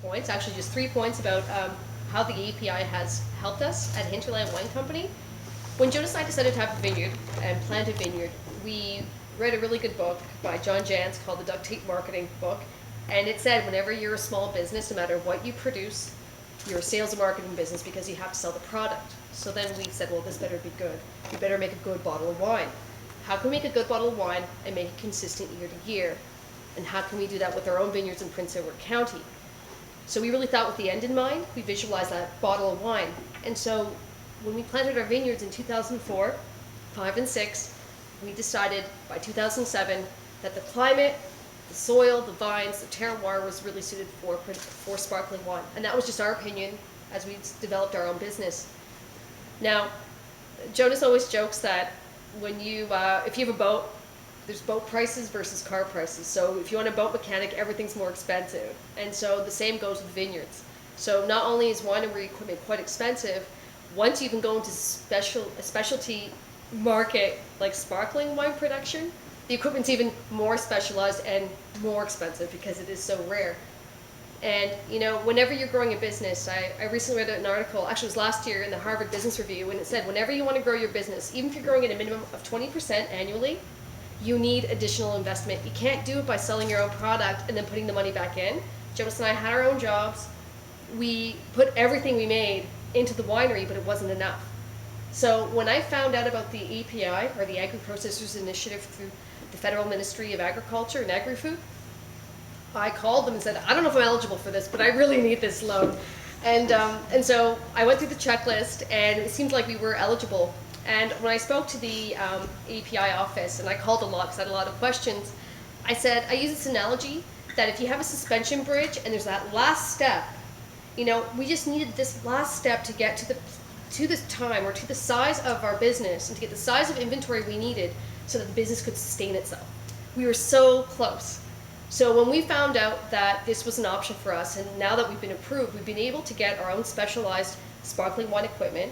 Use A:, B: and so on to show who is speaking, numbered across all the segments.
A: Points, actually just 3 points about how the API has helped us at Hinterland Wine Company. When Jonas and I decided to have a vineyard and plant a vineyard, we read a really good book by John Jantz called the Duct Tape Marketing Book, and it said whenever you're a small business, no matter what you produce, you're a sales and marketing business because you have to sell the product. So then we said, well, this better be good. We better make a good bottle of wine. How can we make a good bottle of wine and make it consistent year to year? And how can we do that with our own vineyards in Prince Edward County? So we really thought with the end in mind. We visualized that bottle of wine. And so when we planted our vineyards in 2004, 5 and 6, we decided by 2007 that the climate, the soil, the vines, the terroir was really suited for sparkling wine. And that was just our opinion as we developed our own business. Now, Jonas always jokes that when you, if you have a boat, there's boat prices versus car prices. So if you want a boat mechanic, everything's more expensive. And so the same goes with vineyards. So not only is winery equipment quite expensive, once you can go into a specialty market like sparkling wine production, the equipment's even more specialized and more expensive because it is so rare. And you know, whenever you're growing a business, I recently read an article, actually it was last year in the Harvard Business Review, and it said whenever you want to grow your business, even if you're growing at a minimum of 20% annually, you need additional investment. You can't do it by selling your own product and then putting the money back in. Jonas and I had our own jobs. We put everything we made into the winery, but it wasn't enough. So when I found out about the API, or the Agri-Processors Initiative through the Federal Ministry of Agriculture and Agri-Food, I called them and said, I don't know if I'm eligible for this, but I really need this loan. And so I went through the checklist, and it seemed like we were eligible. And when I spoke to the API office, and I called a lot because I had a lot of questions, I said, I use this analogy that if you have a suspension bridge and there's that last step, you know, we just needed this last step to get to this time or to the size of our business and to get the size of inventory we needed so that the business could sustain itself. We were so close. So when we found out that this was an option for us, and now that we've been approved, we've been able to get our own specialized sparkling wine equipment.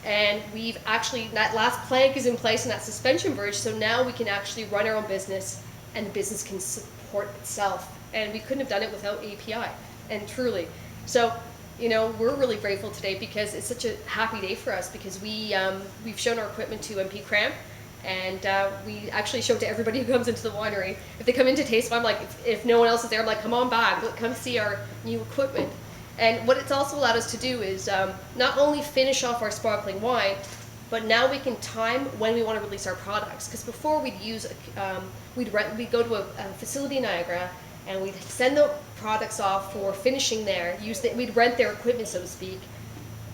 A: And we've actually, that last plank is in place in that suspension bridge, so now we can actually run our own business and the business can support itself. And we couldn't have done it without API, and truly. So, you know, we're really grateful today because it's such a happy day for us because we've shown our equipment to MP Kramp, and we actually show it to everybody who comes into the winery. If they come in to taste, I'm like, if no one else is there, I'm like, come on back, come see our new equipment. And what it's also allowed us to do is not only finish off our sparkling wine, but now we can time when we want to release our products. Because before we'd we'd go to a facility in Niagara, and we'd send the products off for finishing there. We'd rent their equipment, so to speak.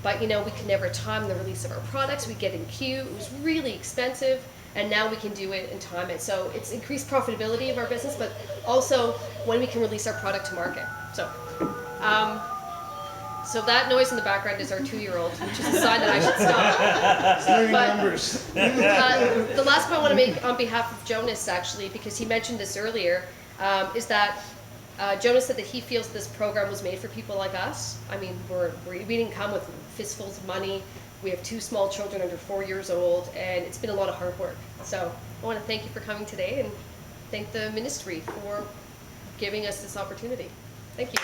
A: But you know, we could never time the release of our products. We'd get in queue. It was really expensive, and now we can do it and time it. So it's increased profitability of our business, but also when we can release our product to market. So that noise in the background is our 2-year-old, which is a sign that I should stop.
B: Learning numbers.
A: The last point I want to make on behalf of Jonas, actually, because he mentioned this earlier, is that Jonas said that he feels this program was made for people like us. I mean, we didn't come with fistfuls of money. We have 2 small children under 4 years old, and it's been a lot of hard work. So I want to thank you for coming today and thank the ministry for giving us this opportunity. Thank you.